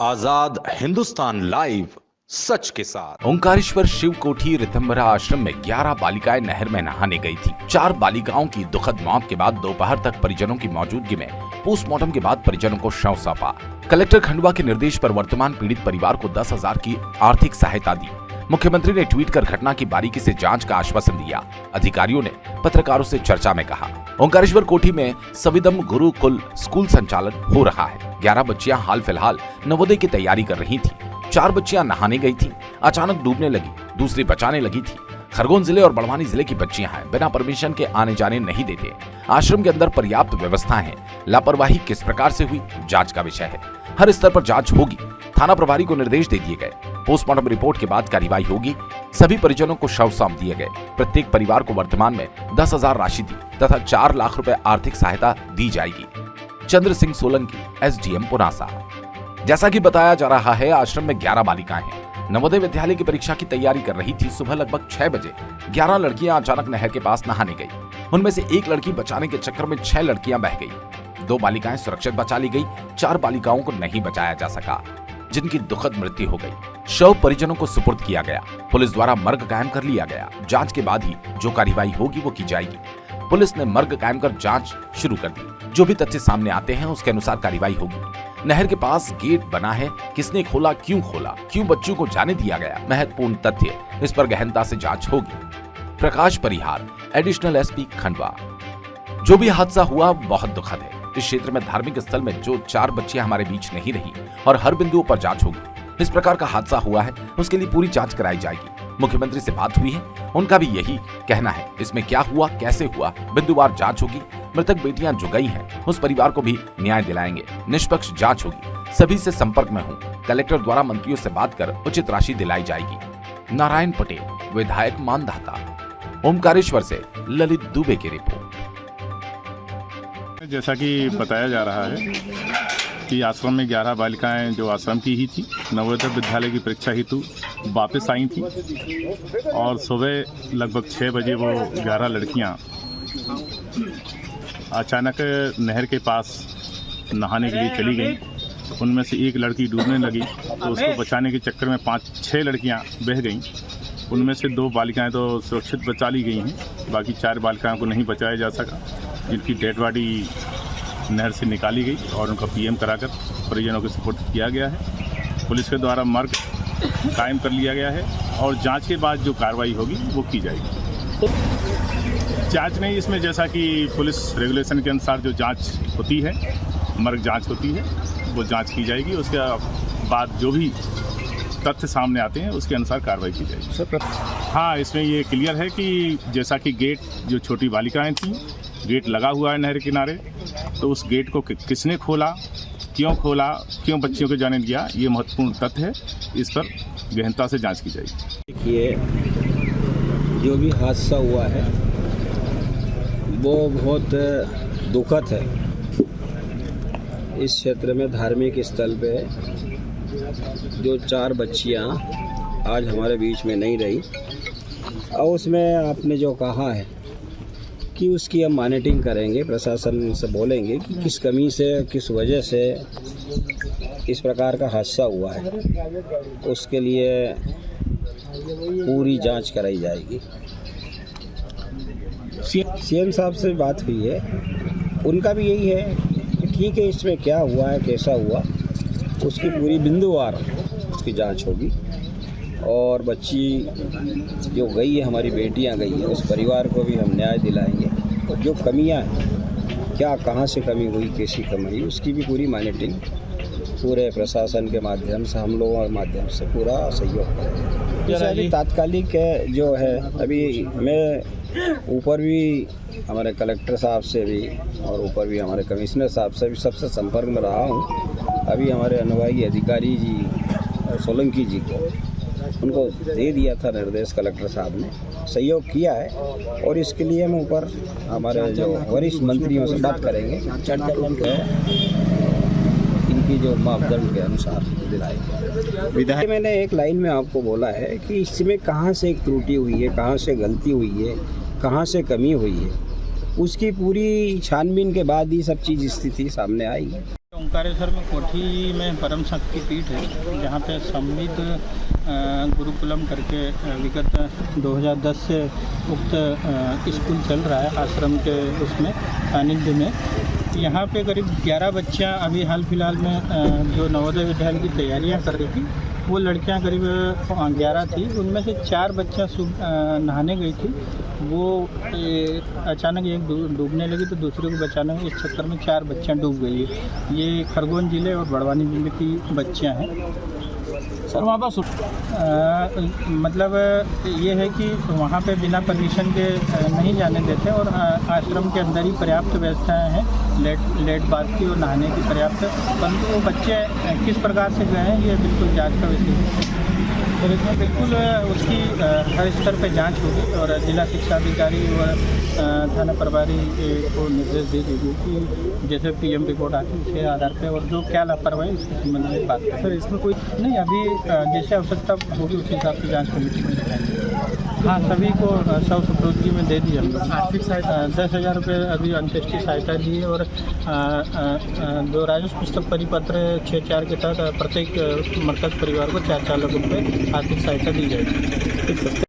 आजाद Hindustan live, सच के साथ। ओंकारेश्वर शिव कोठी ऋतंभरा आश्रम में 11 बालिकाएं नहर में नहाने गई थी। 4 बालिकाओं की दुखद मौत के बाद दोपहर तक परिजनों की मौजूदगी में पोस्टमार्टम के बाद परिजनों को शव सौंपा। कलेक्टर खंडवा के निर्देश पर वर्तमान पीड़ित परिवार को 10,000 की आर्थिक सहायता दी। मुख्यमंत्री ने ट्वीट कर घटना की बारीकी से जांच का आश्वासन दिया। अधिकारियों ने पत्रकारों से चर्चा में कहा, ओंकारेश्वर कोठी में सविदम गुरुकुल स्कूल संचालन हो रहा है। 11 बच्चियां हाल फिलहाल नवोदय की तैयारी कर रही थी। 4 बच्चियां नहाने गई थी, अचानक डूबने लगी, दूसरी बचाने लगी थी। खरगोन जिले और बड़वानी जिले की बच्चियां हैं, बिना परमिशन के आने जाने नहीं देते। आश्रम के अंदर पर्याप्त व्यवस्था है। लापरवाही किस प्रकार से हुई, जांच का विषय है। हर स्तर पर जांच होगी। थाना प्रभारी को निर्देश दे दिए गए। पोस्टमार्टम रिपोर्ट के बाद कार्रवाई होगी। सभी परिजनों को शव सौंप दिए गए। प्रत्येक परिवार को वर्तमान में 10,000 राशि दी तथा 4 लाख रुपए आर्थिक सहायता दी जाएगी। चंद्र सिंह सोलंकी, एसडीएम पुनासा। जैसा कि बताया जा रहा है, आश्रम में 11 बालिकाएं हैं। नवोदय विद्यालय की परीक्षा की तैयारी कर रही थी। सुबह लगभग 6 बजे 11 लड़कियां अचानक नहर के पास नहाने गई। उनमें से एक लड़की बचाने के चक्कर में 6 लड़कियां बह गई। 2 बालिकाएं सुरक्षित बचा ली गई। 4 बालिकाओं को नहीं बचाया जा सका, जिनकी दुखद मृत्यु हो गई। शव परिजनों को सुपुर्द किया गया। पुलिस द्वारा मर्ग कायम कर लिया गया। जांच के बाद ही जो कार्रवाई होगी वो की जाएगी। पुलिस ने मर्ग कायम कर जांच शुरू कर दी। जो भी तथ्य सामने आते हैं उसके अनुसार कार्रवाई होगी। नहर के पास गेट बना है, किसने खोला, क्यों बच्चों को जाने दिया गया, महत्वपूर्ण तथ्य, इस पर गहनता से जांच होगी। प्रकाश परिहार, एडिशनल एसपी खंडवा। जो भी हादसा हुआ बहुत दुखद है। इस क्षेत्र में धार्मिक स्थल में जो 4 बच्चियां हमारे बीच नहीं रही और हर बिंदुओं पर जांच होगी। इस प्रकार का हादसा हुआ है, उसके लिए पूरी जांच कराई जाएगी। मुख्यमंत्री से बात हुई है, उनका भी यही कहना है। इसमें क्या हुआ, कैसे हुआ, बिंदुवार जांच होगी। मृतक बेटियां जो गई हैं, उस परिवार को भी न्याय दिलाएंगे। निष्पक्ष जांच होगी। सभी से संपर्क में हूँ। कलेक्टर द्वारा मंत्रियों से बात कर उचित राशि दिलाई जाएगी। नारायण पटेल, विधायक मानधाता। ओंकारेश्वर से ललित दुबे की रिपोर्ट। जैसा कि बताया जा रहा है कि आश्रम में 11 बालिकाएं जो आश्रम की ही थी, नवोदय विद्यालय की परीक्षा हेतु वापस आई थी और सुबह लगभग 6 बजे वो 11 लड़कियां अचानक नहर के पास नहाने के लिए चली गईं। उनमें से एक लड़की डूबने लगी तो उसको बचाने के चक्कर में 5-6 लड़कियां बह गईं। उनमें से 2 बालिकाएं तो सुरक्षित बचा ली गई हैं, बाकी 4 बालिकाओं को नहीं बचाया जा सका, जिनकी डेड बॉडी नहर से निकाली गई और उनका पीएम कराकर परिजनों के सुपुर्द किया गया है। पुलिस के द्वारा मर्ग कायम कर लिया गया है और जांच के बाद जो कार्रवाई होगी वो की जाएगी। जांच नहीं, इसमें जैसा कि पुलिस रेगुलेशन के अनुसार जो जांच होती है, मर्ग जांच होती है, वो जांच की जाएगी। उसके बाद जो भी तथ्य सामने आते हैं उसके अनुसार कार्रवाई की जाएगी। हाँ, इसमें ये क्लियर है कि जैसा कि गेट जो छोटी बालिकाएं थीं, गेट लगा हुआ है नहर किनारे, तो उस गेट को किसने खोला, क्यों बच्चियों को जाने दिया, ये महत्वपूर्ण तथ्य है। इस पर गहनता से जांच की जाएगी। देखिए, जो भी हादसा हुआ है वो बहुत दुखद है। इस क्षेत्र में धार्मिक स्थल पे जो 4 बच्चियां आज हमारे बीच में नहीं रही, और उसमें आपने जो कहा है कि उसकी हम मॉनिटरिंग करेंगे, प्रशासन से बोलेंगे कि किस कमी से, किस वजह से इस प्रकार का हादसा हुआ है। उसके लिए पूरी जांच कराई जाएगी। सीएम साहब से बात हुई है, उनका भी यही है कि ठीक है, इसमें क्या हुआ है, कैसा हुआ, उसकी पूरी बिंदुवार उसकी जांच होगी। और बच्ची जो गई है, हमारी बेटियां गई है, उस परिवार को भी हम न्याय दिलाएंगे। और जो कमियां हैं, क्या कहां से कमी हुई, कैसी कमी हुई, उसकी भी पूरी मॉनिटरिंग पूरे प्रशासन के माध्यम से, हम लोगों के माध्यम से पूरा सहयोग करेंगे। जैसे अभी तात्कालिक जो है, अभी मैं ऊपर भी हमारे कलेक्टर साहब से भी और ऊपर भी हमारे कमिश्नर साहब से भी सबसे संपर्क में रहा हूँ। अभी हमारे अनुभागी अधिकारी जी और सोलंकी जी को उनको दे दिया था निर्देश, कलेक्टर साहब ने सहयोग किया है। और इसके लिए हम ऊपर हमारे जो वरिष्ठ मंत्रियों से बात करेंगे, इनकी जो मापदंड के अनुसार दिलाएंगे। विधायक मैंने एक लाइन में आपको बोला है कि इसमें कहाँ से एक त्रुटि हुई है, कहाँ से गलती हुई है, कहाँ से कमी हुई है, उसकी पूरी छानबीन के बाद ही सब चीज़ स्थिति सामने आएगी। ओंकारेश्वर में कोठी में परम शक्ति पीठ है, जहाँ पे संविद गुरुकुलम करके विगत 2010 से उक्त स्कूल चल रहा है आश्रम के उसमें सानिध्य में। यहाँ पे करीब 11 बच्चियाँ अभी हाल फिलहाल में जो नवोदय विद्यालय की तैयारियाँ कर रही थी, वो लड़कियाँ करीब 11 थी। उनमें से 4 बच्चियाँ नहाने गई थी। वो अचानक एक डूबने लगी तो दूसरे को बचाने में इस चक्कर में 4 बच्चियाँ डूब गई है। ये खरगोन जिले और बड़वानी जिले की बच्चियाँ हैं। सर वहाँ पर मतलब ये है कि वहाँ पे बिना परमिशन के नहीं जाने देते और आश्रम के अंदर ही पर्याप्त व्यवस्थाएं हैं लेट बाथ की और नहाने की पर्याप्त, परंतु वो बच्चे किस प्रकार से गए हैं ये बिल्कुल जांच का विषय है। और इसमें बिल्कुल उसकी हर स्तर पर जांच होगी और जिला शिक्षा अधिकारी व थाना प्रभारी को निर्देश दे देगी कि जैसे PM रिपोर्ट आती है उसके आधार पर और जो क्या लापरवाही उसके संबंध में बात करें। सर इसमें कोई नहीं, अभी जैसे आवश्यकता होगी उस हिसाब से जाँच कमेटी में बताएंगे। हाँ, सभी को 100 सुपुर्दगी में दे दी हम लोग। आर्थिक सहायता 10,000 रुपये अभी अंत्येष्टि सहायता दी है और जो राजस्व पुस्तक परिपत्र 6/4 के तहत प्रत्येक मृतक परिवार को 4 लाख रुपये आर्थिक सहायता दी जाएगी।